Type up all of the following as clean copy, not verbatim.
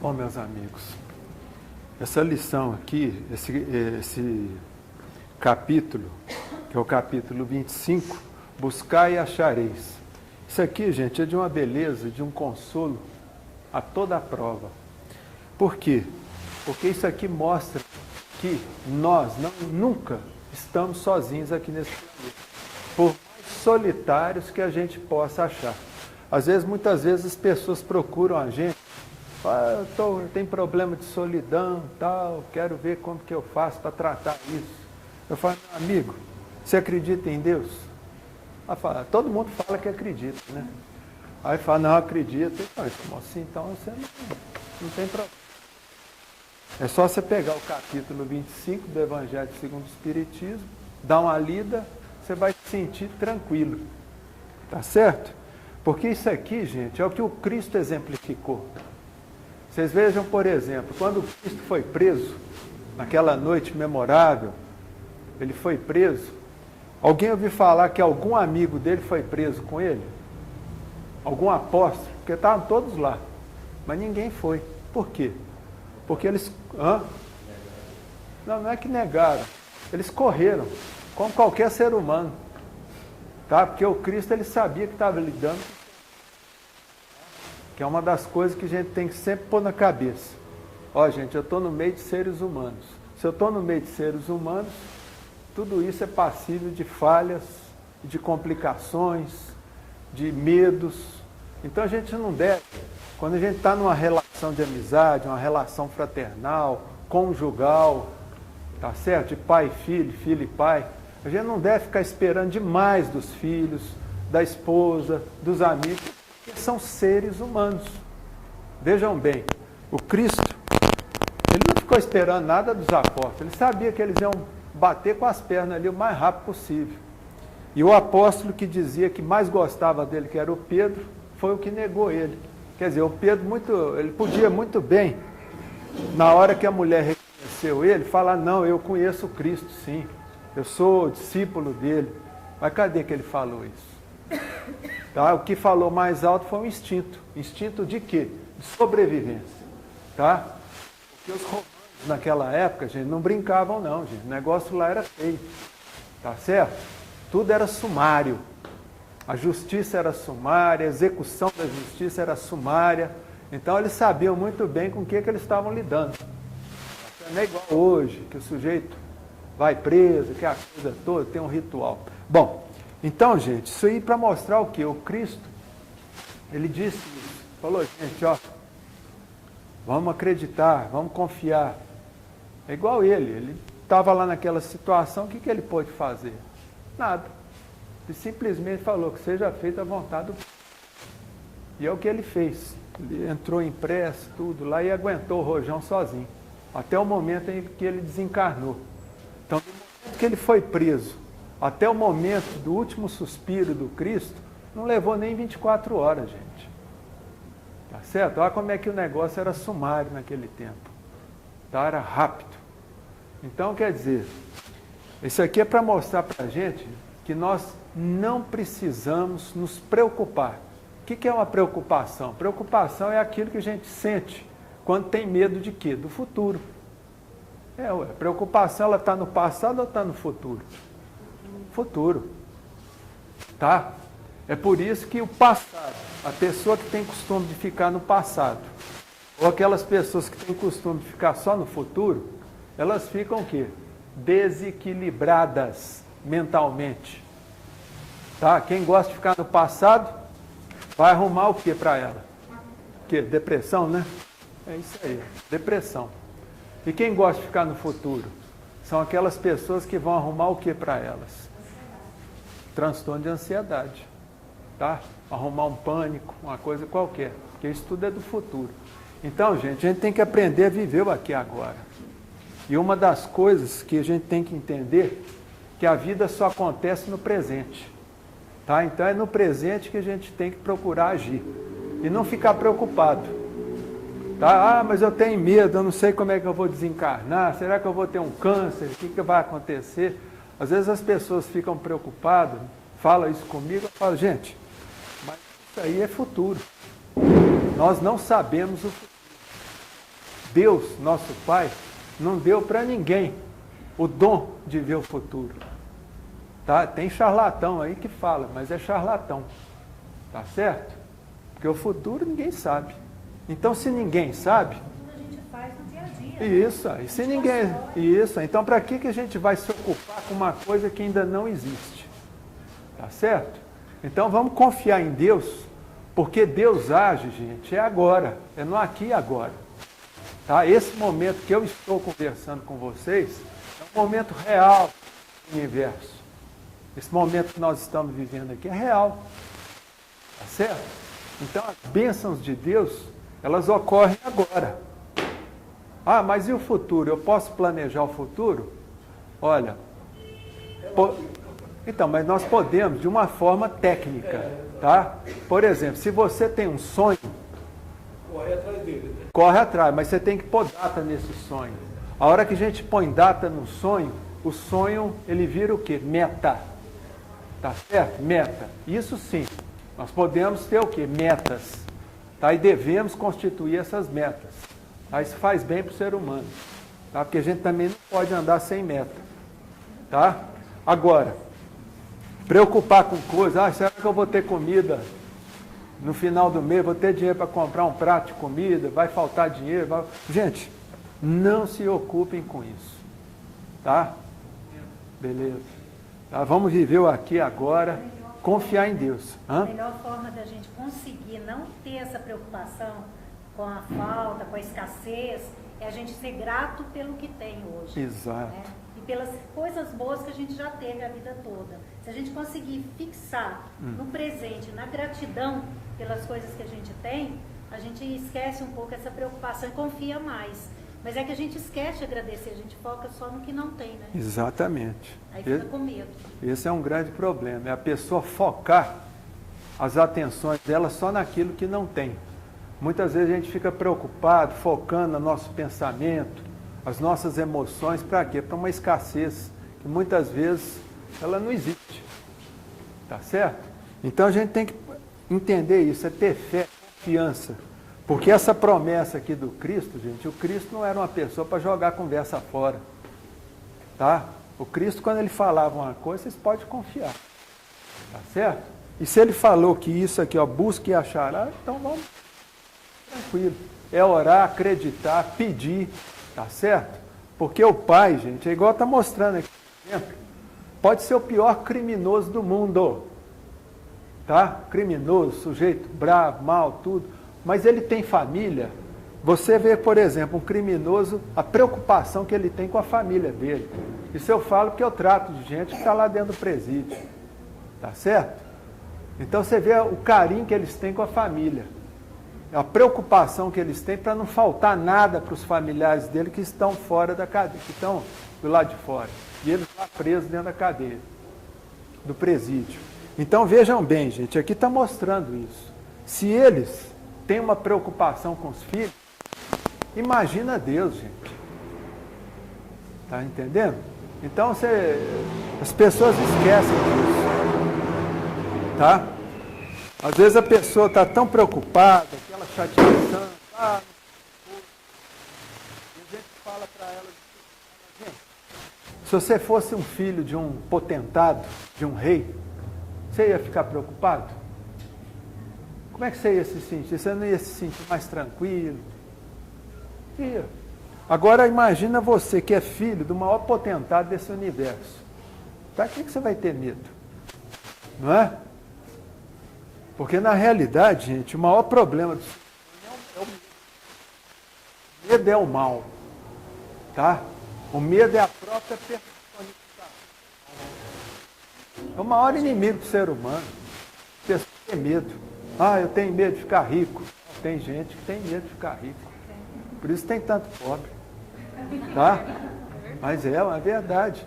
Bom, meus amigos, essa lição aqui, esse capítulo, que é o capítulo 25, buscai e achareis. Isso aqui, gente, é de uma beleza, de um consolo a toda a prova. Por quê? Porque isso aqui mostra que nós nunca estamos sozinhos aqui nesse planeta, por mais solitários que a gente possa achar. Às vezes, muitas vezes, as pessoas procuram a gente, eu tenho problema de solidão, tal, quero ver como que eu faço para tratar isso. Eu falo, meu amigo, você acredita em Deus? Todo mundo fala que acredita, né? Aí fala, não acredito. Assim, então você não tem problema. É só você pegar o capítulo 25 do Evangelho segundo o Espiritismo, dar uma lida, você vai se sentir tranquilo. Tá certo? Porque isso aqui, gente, é o que o Cristo exemplificou. Vocês vejam, por exemplo, quando o Cristo foi preso, naquela noite memorável, ele foi preso. Alguém ouviu falar que algum amigo dele foi preso com ele? Algum apóstolo? Porque estavam todos lá. Mas ninguém foi. Por quê? Porque eles... Não é que negaram. Eles correram, como qualquer ser humano. Tá? Porque o Cristo, ele sabia que estava lidando, que é uma das coisas que a gente tem que sempre pôr na cabeça. Ó, gente, eu estou no meio de seres humanos. Se eu estou no meio de seres humanos, tudo isso é passível de falhas, de complicações, de medos. Então a gente não deve, quando a gente está numa relação de amizade, uma relação fraternal, conjugal, tá certo? De pai e filho, filho e pai, a gente não deve ficar esperando demais dos filhos, da esposa, dos amigos, porque são seres humanos. Vejam bem, o Cristo, ele não ficou esperando nada dos apóstolos, ele sabia que eles iam bater com as pernas ali o mais rápido possível. E o apóstolo que dizia que mais gostava dele, que era o Pedro, foi o que negou ele. Quer dizer, o Pedro, ele podia muito bem, na hora que a mulher reconheceu ele, falar, não, eu conheço o Cristo, sim, eu sou discípulo dele. Mas cadê que ele falou isso? Tá? O que falou mais alto foi o instinto. Instinto de quê? De sobrevivência. Tá? Porque os romanos, naquela época, gente, não brincavam não, gente. O negócio lá era feio. Tá certo? Tudo era sumário. A justiça era sumária, a execução da justiça era sumária. Então eles sabiam muito bem com o que eles estavam lidando. Não é igual hoje, que o sujeito vai preso, que a coisa toda tem um ritual. Bom, então, gente, isso aí para mostrar o quê? O Cristo, ele disse isso. Falou, gente, ó, vamos acreditar, vamos confiar. É igual ele estava lá naquela situação, o que ele pôde fazer? Nada. Ele simplesmente falou que seja feita a vontade do Pai. E é o que ele fez. Ele entrou em prece, tudo lá, e aguentou o rojão sozinho. Até o momento em que ele desencarnou. Então, do momento que ele foi preso, até o momento do último suspiro do Cristo, não levou nem 24 horas, gente. Tá certo? Olha como é que o negócio era sumário naquele tempo. Tá? Era rápido. Então, quer dizer, isso aqui é para mostrar para a gente que nós não precisamos nos preocupar. O que é uma preocupação? Preocupação é aquilo que a gente sente quando tem medo de quê? Do futuro. A preocupação, ela está no passado ou está no futuro? Futuro. Tá? É por isso que o passado, a pessoa que tem costume de ficar no passado, ou aquelas pessoas que têm costume de ficar só no futuro, elas ficam o quê? Desequilibradas mentalmente. Tá? Quem gosta de ficar no passado, vai arrumar o que para ela? O quê? Depressão, né? É isso aí, depressão. E quem gosta de ficar no futuro? São aquelas pessoas que vão arrumar o que para elas? Transtorno de ansiedade. Tá? Arrumar um pânico, uma coisa qualquer. Porque isso tudo é do futuro. Então, gente, a gente tem que aprender a viver o aqui e agora. E uma das coisas que a gente tem que entender que a vida só acontece no presente. Tá? Então é no presente que a gente tem que procurar agir. E não ficar preocupado. Tá? Ah, mas eu tenho medo, eu não sei como é que eu vou desencarnar, será que eu vou ter um câncer, o que vai acontecer? Às vezes as pessoas ficam preocupadas, falam isso comigo, eu falo, gente, mas isso aí é futuro. Nós não sabemos o futuro. Deus, nosso Pai, não deu para ninguém o dom de ver o futuro. Tá? Tem charlatão aí que fala, mas é charlatão. Tá certo? Porque o futuro ninguém sabe. Então, se ninguém sabe... Tudo a gente faz no dia a dia. Isso, e se ninguém... Isso, então para que a gente vai se ocupar com uma coisa que ainda não existe? Tá certo? Então vamos confiar em Deus, porque Deus age, gente, é agora, é no aqui e agora. Tá? Esse momento que eu estou conversando com vocês é um momento real do universo. Esse momento que nós estamos vivendo aqui é real. Tá certo? Então as bênçãos de Deus, elas ocorrem agora. Ah, mas e o futuro? Eu posso planejar o futuro? Olha, então, mas nós podemos de uma forma técnica, tá? Por exemplo, se você tem um sonho, corre atrás dele. corre atrás, mas você tem que pôr data nesse sonho. A hora que a gente põe data no sonho, o sonho, ele vira o quê? Meta. Tá certo? Meta. Isso sim. Nós podemos ter o quê? Metas. Tá? E devemos constituir essas metas. Tá? Isso faz bem para o ser humano. Tá? Porque a gente também não pode andar sem meta. Tá? Agora, preocupar com coisas, será que eu vou ter comida no final do mês? Vou ter dinheiro para comprar um prato de comida? Vai faltar dinheiro? Gente, não se ocupem com isso. Tá? Beleza. Tá? Vamos viver o aqui e agora. Confiar em Deus. A melhor forma da gente conseguir não ter essa preocupação com a falta, com a escassez, é a gente ser grato pelo que tem hoje. Exato. Né? E pelas coisas boas que a gente já teve a vida toda. Se a gente conseguir fixar no presente, na gratidão pelas coisas que a gente tem, a gente esquece um pouco essa preocupação e confia mais. Mas é que a gente esquece de agradecer, a gente foca só no que não tem, né? Exatamente. Aí fica com medo. Esse é um grande problema, é a pessoa focar as atenções dela só naquilo que não tem. Muitas vezes a gente fica preocupado, focando no nosso pensamento, as nossas emoções, para quê? Para uma escassez, que muitas vezes ela não existe. Tá certo? Então a gente tem que entender isso, é ter fé, confiança. Porque essa promessa aqui do Cristo, gente, o Cristo não era uma pessoa para jogar a conversa fora. Tá? O Cristo, quando ele falava uma coisa, vocês podem confiar. Tá certo? E se ele falou que isso aqui, ó, busque e achará, então vamos tranquilo. É orar, acreditar, pedir, tá certo? Porque o Pai, gente, é igual está mostrando aqui, por exemplo, pode ser o pior criminoso do mundo. Tá? Criminoso, sujeito bravo, mal, tudo. Mas ele tem família. Você vê, por exemplo, um criminoso, a preocupação que ele tem com a família dele. Isso eu falo porque eu trato de gente que está lá dentro do presídio. Tá certo? Então você vê o carinho que eles têm com a família. A preocupação que eles têm para não faltar nada para os familiares dele que estão fora da cadeia, que estão do lado de fora. E eles lá presos dentro da cadeia, do presídio. Então vejam bem, gente, aqui está mostrando isso. Se eles têm uma preocupação com os filhos, imagina Deus, gente. Tá entendendo? Então as pessoas esquecem disso. Tá? Às vezes a pessoa está tão preocupada, aquela chateação, e a gente fala para ela, gente, se você fosse um filho de um potentado, de um rei, você ia ficar preocupado? Como é que você ia se sentir? Você não ia se sentir mais tranquilo? Ia. Agora imagina você que é filho do maior potentado desse universo. Para que você vai ter medo? Não é? Porque na realidade, gente, o maior problema do ser humano é o medo. O medo é o mal. Tá? O medo é a própria personificação. É o maior inimigo do ser humano. A pessoa tem medo. Ah, eu tenho medo de ficar rico. Tem gente que tem medo de ficar rico. Por isso tem tanto pobre. Tá? Mas é uma verdade.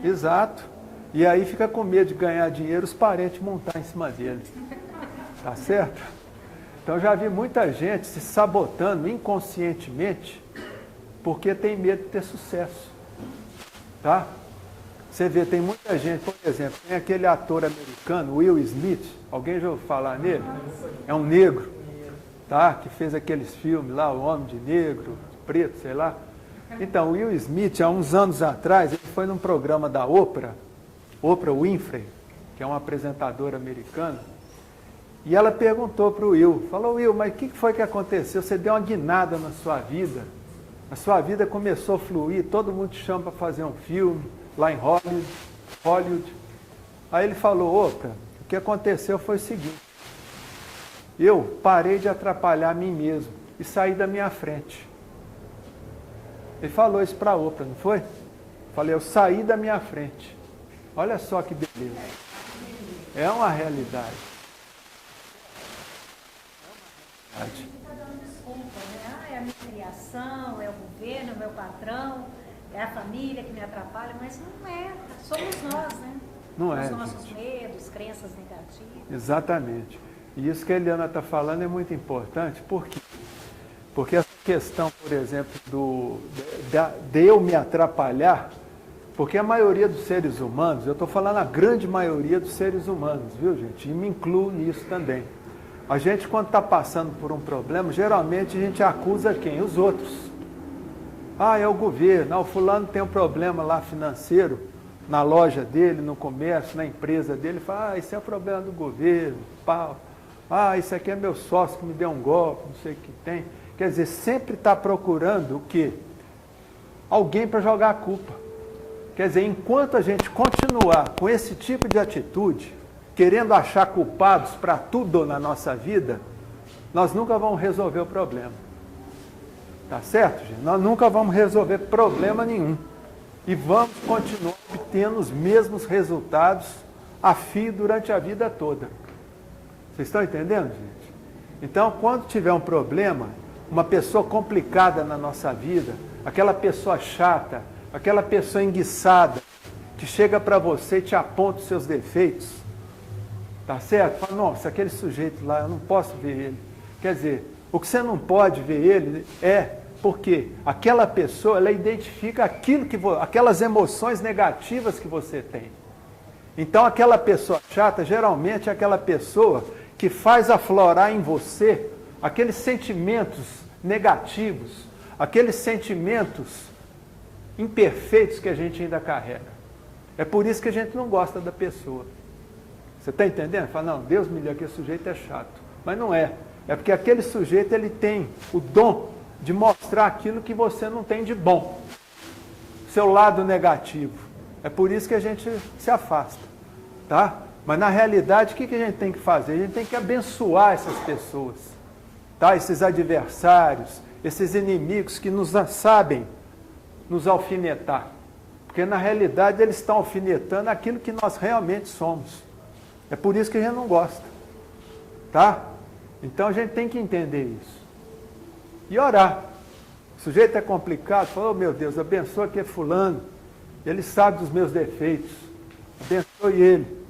Exato. E aí fica com medo de ganhar dinheiro, os parentes montar em cima dele. Tá certo? Então já vi muita gente se sabotando inconscientemente porque tem medo de ter sucesso. Tá? Você vê, tem muita gente, por exemplo, tem aquele ator americano, Will Smith, alguém já ouviu falar nele? É um negro. tá? Que fez aqueles filmes lá, O Homem de Negro, Preto, sei lá. Então, o Will Smith, há uns anos atrás, ele foi num programa da Oprah Winfrey, que é uma apresentadora americana, e ela perguntou para o Will, falou, Will, mas o que foi que aconteceu? Você deu uma guinada na sua vida, a sua vida começou a fluir, todo mundo te chama para fazer um filme, lá em Hollywood. Aí ele falou, Oprah, o que aconteceu foi o seguinte, eu parei de atrapalhar a mim mesmo e saí da minha frente. Ele falou isso para a Oprah, não foi? Falei, eu saí da minha frente. Olha só que beleza. É uma realidade. Está dando desculpa, né? É a minha criação, é o governo, é o meu patrão, é a família que me atrapalha, mas não é. Somos nós, né? Não é. Os nossos medos, crenças negativas. Exatamente. E isso que a Eliana está falando é muito importante, por quê? Porque essa questão, por exemplo, de eu me atrapalhar, porque a maioria dos seres humanos, eu estou falando a grande maioria dos seres humanos, viu gente? E me incluo nisso também. A gente, quando está passando por um problema, geralmente a gente acusa quem? Os outros. Ah, é o governo, o fulano tem um problema lá financeiro, na loja dele, no comércio, na empresa dele, fala, isso é o problema do governo, pau. Ah, isso aqui é meu sócio que me deu um golpe, não sei o que tem. Quer dizer, sempre está procurando o quê? Alguém para jogar a culpa. Quer dizer, enquanto a gente continuar com esse tipo de atitude, querendo achar culpados para tudo na nossa vida, nós nunca vamos resolver o problema. Tá certo, gente? Nós nunca vamos resolver problema nenhum. E vamos continuar obtendo os mesmos resultados a fio durante a vida toda. Vocês estão entendendo, gente? Então, quando tiver um problema, uma pessoa complicada na nossa vida, aquela pessoa chata, aquela pessoa enguiçada, que chega para você e te aponta os seus defeitos, tá certo? Fala, nossa, aquele sujeito lá, eu não posso ver ele. Quer dizer, o que você não pode ver ele é porque aquela pessoa, ela identifica aquelas emoções negativas que você tem. Então, aquela pessoa chata, geralmente é aquela pessoa que faz aflorar em você aqueles sentimentos negativos, aqueles sentimentos imperfeitos que a gente ainda carrega. É por isso que a gente não gosta da pessoa. Você está entendendo? Fala, não, Deus me livre, aquele sujeito é chato. Mas não é. É porque aquele sujeito, ele tem o dom de mostrar aquilo que você não tem de bom. Seu lado negativo. É por isso que a gente se afasta. Tá? Mas na realidade, o que a gente tem que fazer? A gente tem que abençoar essas pessoas. Tá? Esses adversários, esses inimigos que sabem nos alfinetar. Porque na realidade eles estão alfinetando aquilo que nós realmente somos. É por isso que a gente não gosta. Tá? Então a gente tem que entender isso. E orar. O sujeito é complicado, fala, oh, meu Deus, abençoa aquele fulano. Ele sabe dos meus defeitos. Abençoe ele.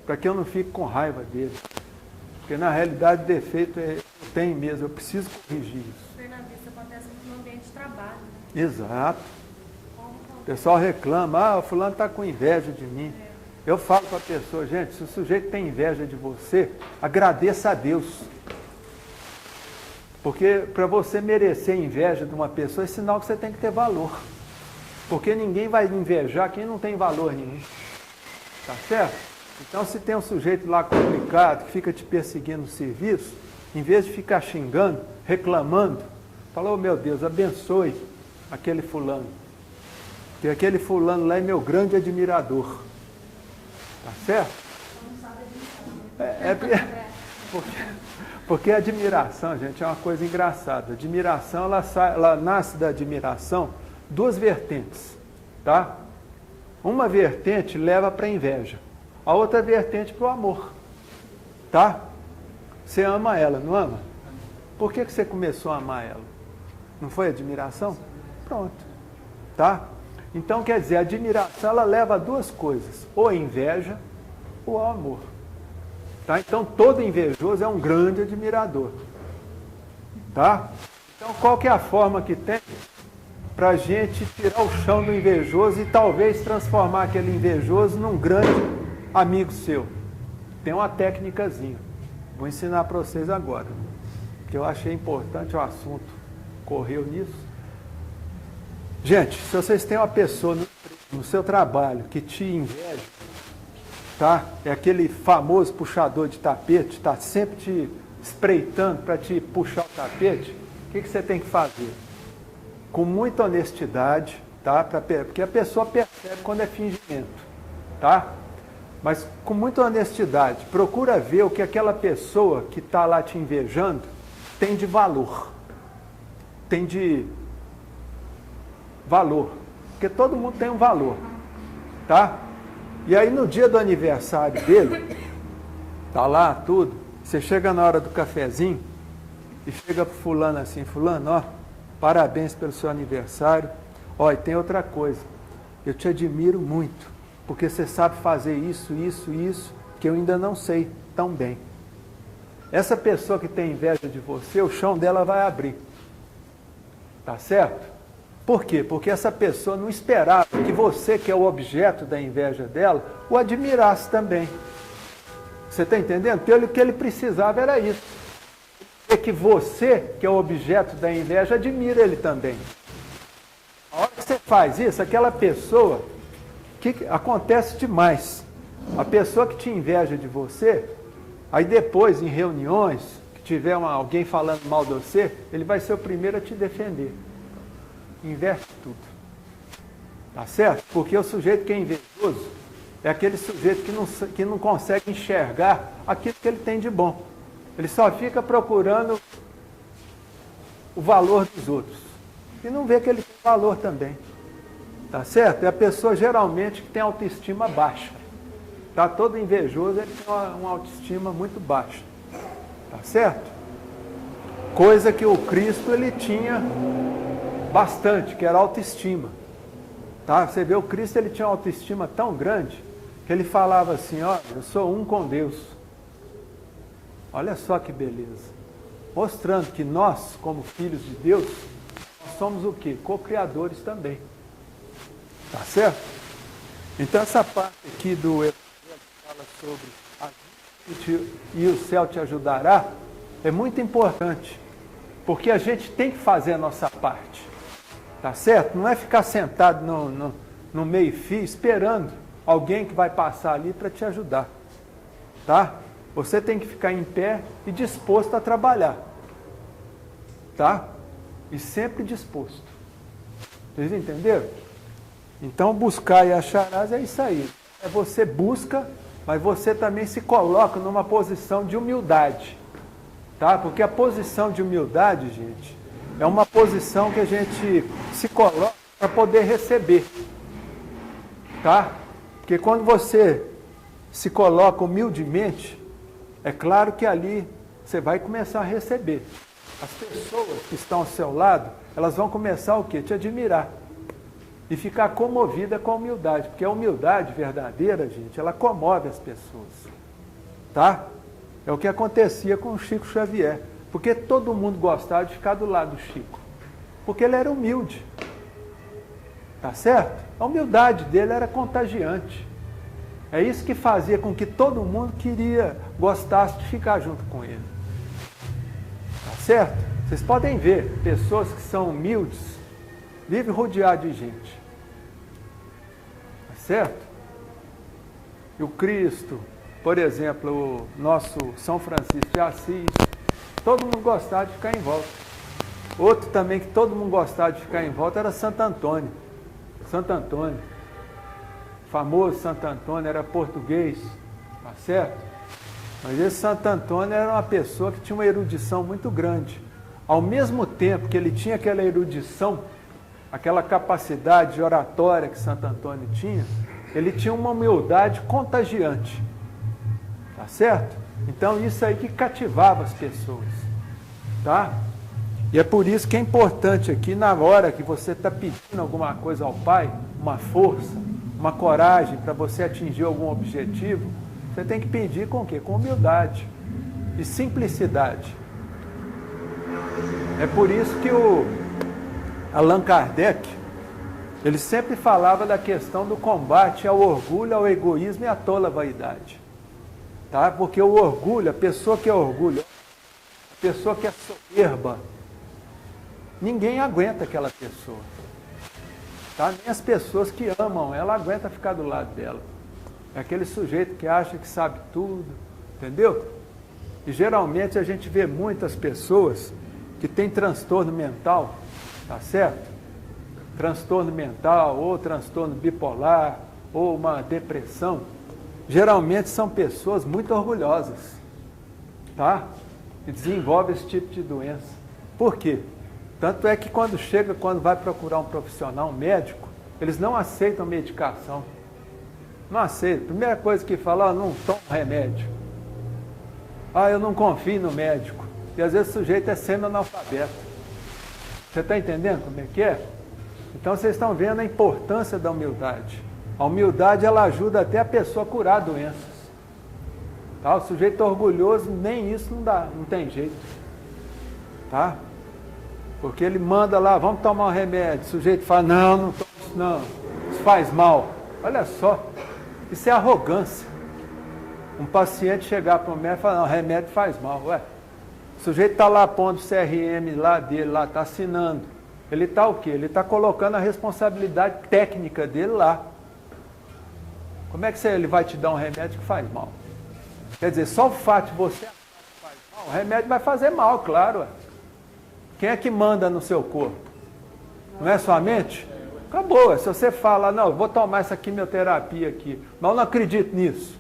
Para que eu não fique com raiva dele. Porque na realidade defeito eu tenho mesmo, eu preciso corrigir isso. Fernando, isso acontece no ambiente de trabalho. Exato. O pessoal reclama, o fulano está com inveja de mim. Eu falo para a pessoa, gente, se o sujeito tem inveja de você, agradeça a Deus. Porque para você merecer inveja de uma pessoa, é sinal que você tem que ter valor. Porque ninguém vai invejar quem não tem valor nenhum. Tá certo? Então, se tem um sujeito lá complicado, que fica te perseguindo no serviço, em vez de ficar xingando, reclamando, fala, oh meu Deus, abençoe aquele fulano. Porque aquele fulano lá é meu grande admirador. Tá certo? Porque a admiração, gente, é uma coisa engraçada. A admiração, ela nasce da admiração, duas vertentes, tá? Uma vertente leva para a inveja, a outra vertente para o amor, tá? Você ama ela, não ama? Por que você começou a amar ela? Não foi admiração? Pronto, tá? Então, quer dizer, a admiração, ela leva a duas coisas, ou a inveja ou ao amor. Tá? Então, todo invejoso é um grande admirador. Tá? Então, qual que é a forma que tem para a gente tirar o chão do invejoso e talvez transformar aquele invejoso num grande amigo seu? Tem uma técnicazinha. Vou ensinar para vocês agora. que eu achei importante o assunto, correu nisso. Gente, se vocês têm uma pessoa no seu trabalho que te inveja, tá? É aquele famoso puxador de tapete, está sempre te espreitando para te puxar o tapete, o que você tem que fazer? Com muita honestidade, tá? Porque a pessoa percebe quando é fingimento, tá? Mas com muita honestidade, procura ver o que aquela pessoa que está lá te invejando tem de valor. Tem de valor. Porque todo mundo tem um valor, tá? E aí no dia do aniversário dele, tá lá tudo, você chega na hora do cafezinho e chega pro fulano assim, fulano, ó, parabéns pelo seu aniversário. Ó, e tem outra coisa, eu te admiro muito, porque você sabe fazer isso, que eu ainda não sei tão bem. Essa pessoa que tem inveja de você, o chão dela vai abrir. Tá certo? Por quê? Porque essa pessoa não esperava que você, que é o objeto da inveja dela, o admirasse também. Você está entendendo? Pelo que ele precisava era isso. É que você, que é o objeto da inveja, admira ele também. A hora que você faz isso, aquela pessoa, que acontece demais. A pessoa que te inveja de você, aí depois, em reuniões, que tiver alguém falando mal de você, ele vai ser o primeiro a te defender. Inverte tudo. Tá certo? Porque o sujeito que é invejoso é aquele sujeito que não consegue enxergar aquilo que ele tem de bom. Ele só fica procurando o valor dos outros. E não vê que ele tem valor também. Tá certo? É a pessoa geralmente que tem autoestima baixa. Tá? Todo invejoso ele tem uma autoestima muito baixa. Tá certo? Coisa que o Cristo ele tinha bastante, que era autoestima. Tá? Você vê, o Cristo ele tinha uma autoestima tão grande que ele falava assim, ó, eu sou um com Deus. Olha só que beleza. Mostrando que nós, como filhos de Deus, nós somos o quê? Co-criadores também. Tá certo? Então essa parte aqui do Evangelho que fala sobre e o céu te ajudará, é muito importante. Porque a gente tem que fazer a nossa parte. Tá certo? Não é ficar sentado no meio-fio esperando alguém que vai passar ali para te ajudar. Tá? Você tem que ficar em pé e disposto a trabalhar. Tá? E sempre disposto. Vocês entenderam? Então buscar e acharás é isso aí. É você busca, mas você também se coloca numa posição de humildade. Tá? Porque a posição de humildade, gente, é uma posição que a gente se coloca para poder receber. Tá? Porque quando você se coloca humildemente, é claro que ali você vai começar a receber. As pessoas que estão ao seu lado, elas vão começar o quê? Te admirar. E ficar comovida com a humildade. Porque a humildade verdadeira, gente, ela comove as pessoas. Tá? É o que acontecia com o Chico Xavier. Porque todo mundo gostava de ficar do lado do Chico. Porque ele era humilde. Tá certo? A humildade dele era contagiante. É isso que fazia com que todo mundo gostasse de ficar junto com ele. Tá certo? Vocês podem ver, pessoas que são humildes, vivem rodeadas de gente. Tá certo? E o Cristo, por exemplo, o nosso São Francisco de Assis, todo mundo gostava de ficar em volta. Outro também que todo mundo gostava de ficar em volta era Santo Antônio. Santo Antônio. O famoso Santo Antônio era português, tá certo? Mas esse Santo Antônio era uma pessoa que tinha uma erudição muito grande. Ao mesmo tempo que ele tinha aquela erudição, aquela capacidade de oratória que Santo Antônio tinha, ele tinha uma humildade contagiante. Tá certo? Então isso aí que cativava as pessoas. Tá? E é por isso que é importante aqui, na hora que você está pedindo alguma coisa ao Pai, uma força, uma coragem para você atingir algum objetivo, você tem que pedir com o quê? Com humildade e simplicidade. É por isso que o Allan Kardec, ele sempre falava da questão do combate ao orgulho, ao egoísmo e à tola vaidade. Tá? Porque o orgulho, a pessoa que é orgulhosa, pessoa que é soberba, ninguém aguenta aquela pessoa. Tá? Nem as pessoas que amam ela aguentam ficar do lado dela. É aquele sujeito que acha que sabe tudo, entendeu? E geralmente a gente vê muitas pessoas que têm transtorno mental, tá certo? Transtorno mental, ou transtorno bipolar, ou uma depressão. Geralmente são pessoas muito orgulhosas, tá? E desenvolvem esse tipo de doença. Por quê? Tanto é que quando vai procurar um profissional, um médico, eles não aceitam medicação. Não aceitam. Primeira coisa que fala, não toma remédio. Eu não confio no médico. E às vezes o sujeito é semi-analfabeto. Você está entendendo como é que é? Então vocês estão vendo a importância da humildade. A humildade, ela ajuda até a pessoa a curar doenças. Tá? O sujeito orgulhoso, nem isso não dá, não tem jeito. Tá? Porque ele manda lá, vamos tomar um remédio. O sujeito fala, não tomo isso não, isso faz mal. Olha só, isso é arrogância. Um paciente chegar para o médico e falar, não, remédio faz mal. Ué, o sujeito está lá pondo o CRM lá dele, lá está assinando. Ele está o quê? Ele está colocando a responsabilidade técnica dele lá. Como é que ele vai te dar um remédio que faz mal? Quer dizer, só o fato de você achar que faz mal, o remédio vai fazer mal, claro. Ué. Quem é que manda no seu corpo? Não é sua mente? Acabou. Se você fala, não, eu vou tomar essa quimioterapia aqui, mas eu não acredito nisso.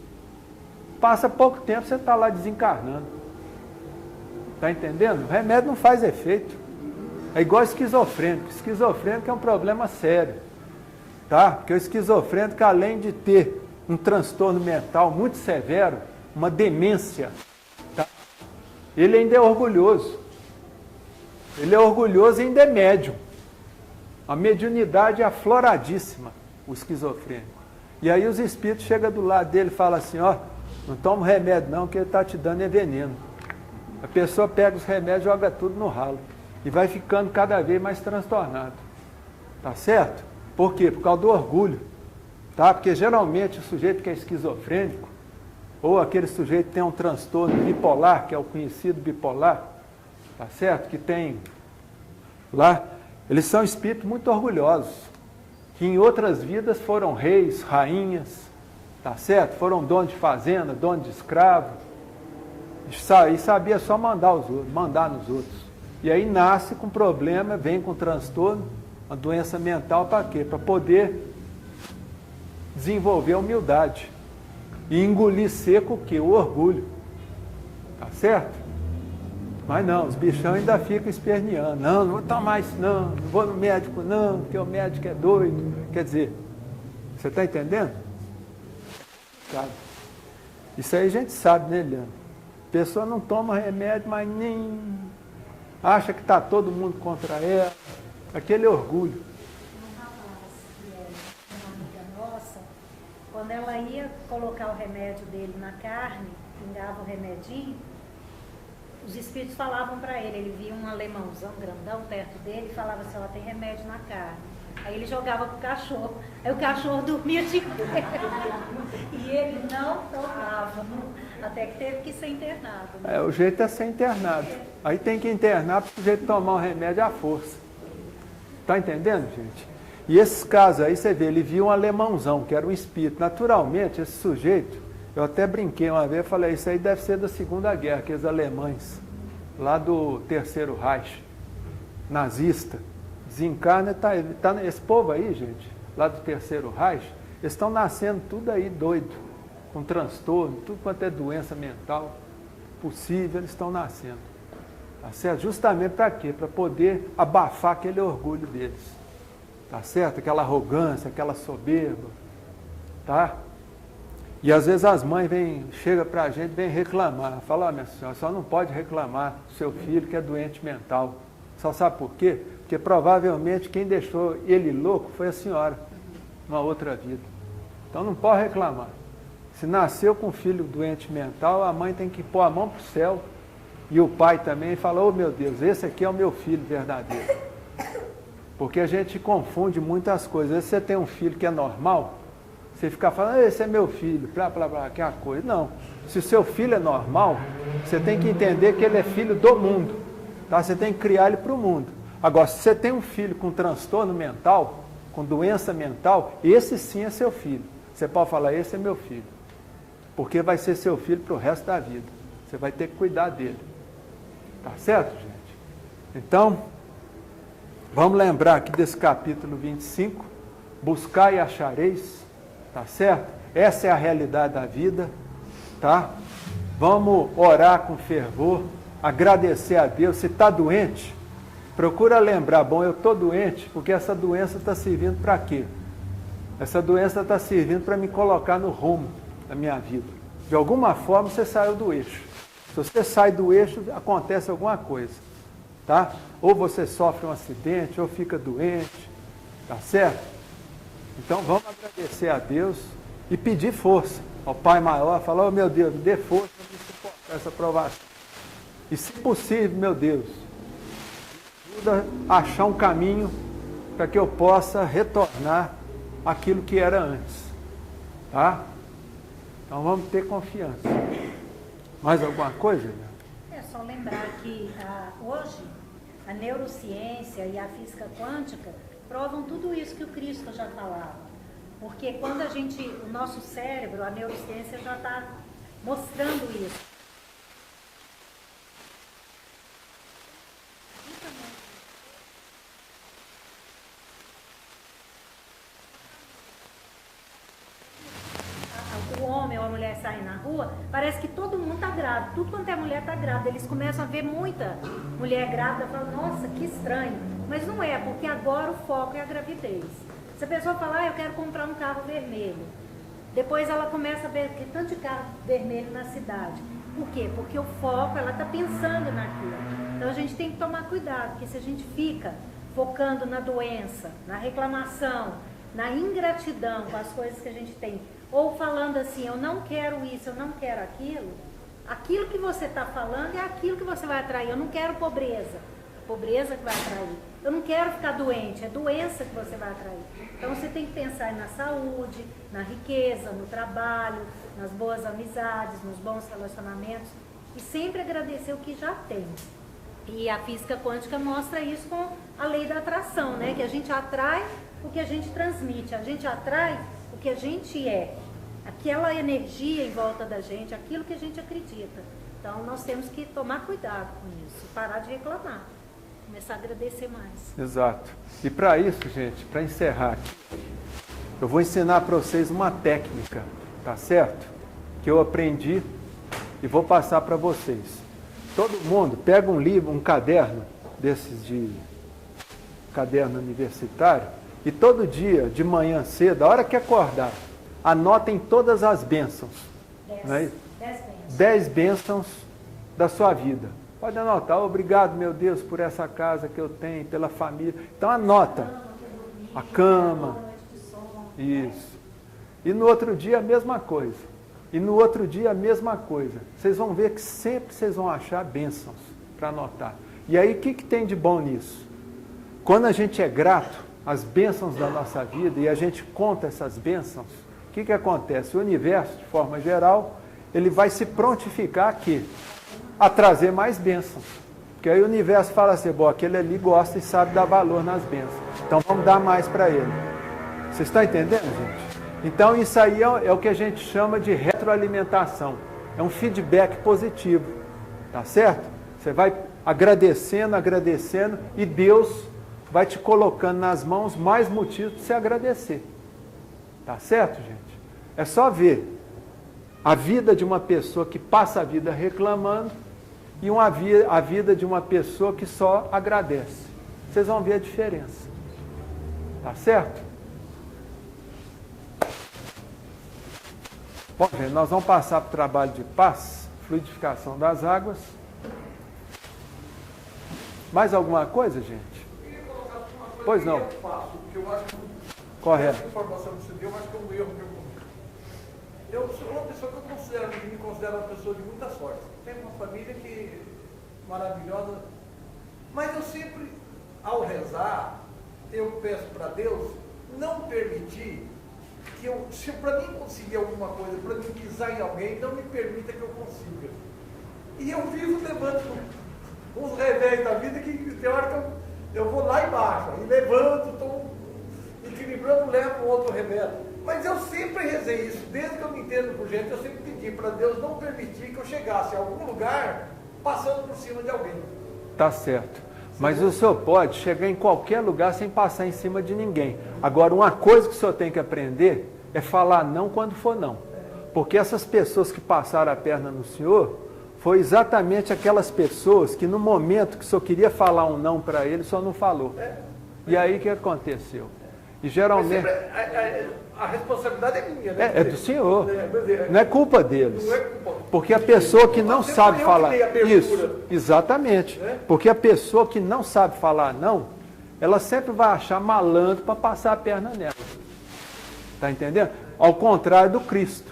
Passa pouco tempo, você está lá desencarnando. Está entendendo? O remédio não faz efeito. É igual esquizofrênico. Esquizofrênico é um problema sério. Tá? Porque o esquizofrênico, além de ter um transtorno mental muito severo, uma demência, tá? Ele ainda é orgulhoso. Ele é orgulhoso e ainda é médium. A mediunidade é afloradíssima, o esquizofrênico. E aí os espíritos chegam do lado dele e falam assim, não toma remédio não, que ele está te dando veneno. A pessoa pega os remédios e joga tudo no ralo. E vai ficando cada vez mais transtornado. Tá certo? Por quê? Por causa do orgulho. Tá? Porque geralmente o sujeito que é esquizofrênico, ou aquele sujeito que tem um transtorno bipolar, que é o conhecido bipolar, tá certo? Que tem lá, eles são espíritos muito orgulhosos, que em outras vidas foram reis, rainhas, tá certo? Foram donos de fazenda, donos de escravo, e sabia só mandar nos outros. E aí nasce com problema, vem com transtorno, uma doença mental para quê? Para poder desenvolver a humildade e engolir seco o quê? O orgulho. Tá certo? Mas não, os bichão ainda ficam esperneando. Não vou tomar isso não vou no médico não, porque o médico é doido. Quer dizer, você está entendendo? Sabe? Isso aí a gente sabe, né, Leandro? A pessoa não toma remédio, mas nem acha que está todo mundo contra ela. Aquele orgulho. Um rapaz, que é uma amiga nossa, quando ela ia colocar o remédio dele na carne, pingava o remedinho, os espíritos falavam para ele, ele via um alemãozão grandão perto dele e falava assim, ela tem remédio na carne. Aí ele jogava pro cachorro, aí o cachorro dormia de pé. E ele não tomava, até que teve que ser internado. Né? O jeito é ser internado. Aí tem que internar para o sujeito tomar um remédio à força. Está entendendo, gente? E esses casos aí, você vê, ele viu um alemãozão, que era um espírito. Naturalmente, esse sujeito, eu até brinquei uma vez, falei, isso aí deve ser da Segunda Guerra, aqueles alemães, lá do Terceiro Reich, nazista. Desencarna, esse povo aí, gente, lá do Terceiro Reich, eles estão nascendo tudo aí doido, com transtorno, tudo quanto é doença mental possível, eles estão nascendo. Tá certo? Justamente para quê? Para poder abafar aquele orgulho deles. Tá certo? Aquela arrogância, aquela soberba. Tá? E às vezes as mães chegam para a gente e vêm reclamar. Fala, minha senhora, só não pode reclamar do seu filho que é doente mental. Só sabe por quê? Porque provavelmente quem deixou ele louco foi a senhora, numa outra vida. Então não pode reclamar. Se nasceu com um filho doente mental, a mãe tem que pôr a mão para o céu. E o pai também fala, oh meu Deus, esse aqui é o meu filho verdadeiro. Porque a gente confunde muitas coisas. Às vezes você tem um filho que é normal, você fica falando, esse é meu filho, blá, blá, blá, aquela coisa. Não. Se o seu filho é normal, Você tem que entender que ele é filho do mundo. Tá? Você tem que criar ele para o mundo. Agora, se você tem um filho com transtorno mental, com doença mental, esse sim é seu filho. Você pode falar, esse é meu filho. Porque vai ser seu filho para o resto da vida. Você vai ter que cuidar dele. Tá certo, gente? Então, vamos lembrar aqui desse capítulo 25. Buscar e achareis. Tá certo? Essa é a realidade da vida. Tá? Vamos orar com fervor. Agradecer a Deus. Se está doente, procura lembrar, bom, eu estou doente, porque essa doença está servindo para quê? Essa doença está servindo para me colocar no rumo da minha vida. De alguma forma você saiu do eixo. Se você sai do eixo, acontece alguma coisa. Tá? Ou você sofre um acidente, ou fica doente. Tá certo? Então vamos agradecer a Deus e pedir força ao Pai Maior. Falar, oh meu Deus, me dê força para me suportar essa provação. E se possível, meu Deus, ajuda a achar um caminho para que eu possa retornar aquilo que era antes. Tá? Então vamos ter confiança. Mais alguma coisa? É só lembrar que hoje a neurociência e a física quântica provam tudo isso que o Cristo já falava. Porque quando o nosso cérebro, a neurociência já está mostrando isso. O homem ou a mulher saem na rua, parece que todo mundo está grávido, tudo quanto é mulher está grávida. Eles começam a ver muita mulher grávida e falam, nossa, que estranho. Mas não é, porque agora o foco é a gravidez. Se a pessoa falar, eu quero comprar um carro vermelho, depois ela começa a ver que tanto de carro vermelho na cidade. Por quê? Porque o foco, ela está pensando naquilo. Então a gente tem que tomar cuidado, porque se a gente fica focando na doença, na reclamação, na ingratidão com as coisas que a gente tem, ou falando assim, eu não quero isso, eu não quero aquilo que você está falando é aquilo que você vai atrair. Eu não quero pobreza, pobreza que vai atrair. Eu não quero ficar doente, é doença que você vai atrair. Então você tem que pensar na saúde, na riqueza, no trabalho, nas boas amizades, nos bons relacionamentos e sempre agradecer o que já tem. E a física quântica mostra isso com a lei da atração, né? Que a gente atrai o que a gente transmite, a gente atrai o que a gente é, aquela energia em volta da gente, aquilo que a gente acredita. Então nós temos que tomar cuidado com isso, parar de reclamar, começar a agradecer mais. Exato. E para isso, gente, para encerrar aqui, eu vou ensinar para vocês uma técnica, tá certo? Que eu aprendi e vou passar para vocês. Todo mundo pega um livro, um caderno desses de caderno universitário e todo dia, de manhã cedo, a hora que acordar, anotem todas as bênçãos. 10 bênçãos da sua vida. Pode anotar, obrigado, meu Deus, por essa casa que eu tenho, pela família. Então anota. A cama. Isso. E no outro dia a mesma coisa. E no outro dia a mesma coisa. Vocês vão ver que sempre vocês vão achar bênçãos para anotar. E aí o que tem de bom nisso? Quando a gente é grato às bênçãos da nossa vida e a gente conta essas bênçãos, o que acontece? O universo, de forma geral, ele vai se prontificar aqui, a trazer mais bênçãos. Porque aí o universo fala assim, bom, aquele ali gosta e sabe dar valor nas bênçãos. Então vamos dar mais para ele. Vocês estão entendendo, gente? Então isso aí é o que a gente chama de retroalimentação. É um feedback positivo. Tá certo? Você vai agradecendo, agradecendo e Deus vai te colocando nas mãos mais motivos para você agradecer. Tá certo, gente? É só ver a vida de uma pessoa que passa a vida reclamando e a vida de uma pessoa que só agradece. Vocês vão ver a diferença. Tá certo? Bom, gente, nós vamos passar para o trabalho de paz, fluidificação das águas. Mais alguma coisa, gente? Pois não. Correto. Essa informação que você deu, eu acho que é um erro que eu cometi. Eu sou uma pessoa que me considero uma pessoa de muita sorte. Tenho uma família que maravilhosa, mas eu sempre, ao rezar, eu peço para Deus não permitir que se para mim conseguir alguma coisa, para mim pisar em alguém, não me permita que eu consiga. E eu vivo levando uns revés da vida que tem hora que eu vou lá embaixo, e levanto, estou equilibrando, levo um outro revés. Mas eu sempre rezei isso, desde que eu me entendo por gente, eu sempre pedi para Deus não permitir que eu chegasse a algum lugar passando por cima de alguém. Tá certo. Mas o senhor pode chegar em qualquer lugar sem passar em cima de ninguém. Agora, uma coisa que o senhor tem que aprender é falar não quando for não. Porque essas pessoas que passaram a perna no senhor, foi exatamente aquelas pessoas que no momento que o senhor queria falar um não para ele, o senhor não falou. E aí o que aconteceu? E geralmente... A responsabilidade é minha, né? É do senhor. Não é culpa deles. Não é culpa. Porque a pessoa que não sabe falar... Isso, exatamente. Porque a pessoa que não sabe falar não, ela sempre vai achar malandro para passar a perna nela. Está entendendo? Ao contrário do Cristo.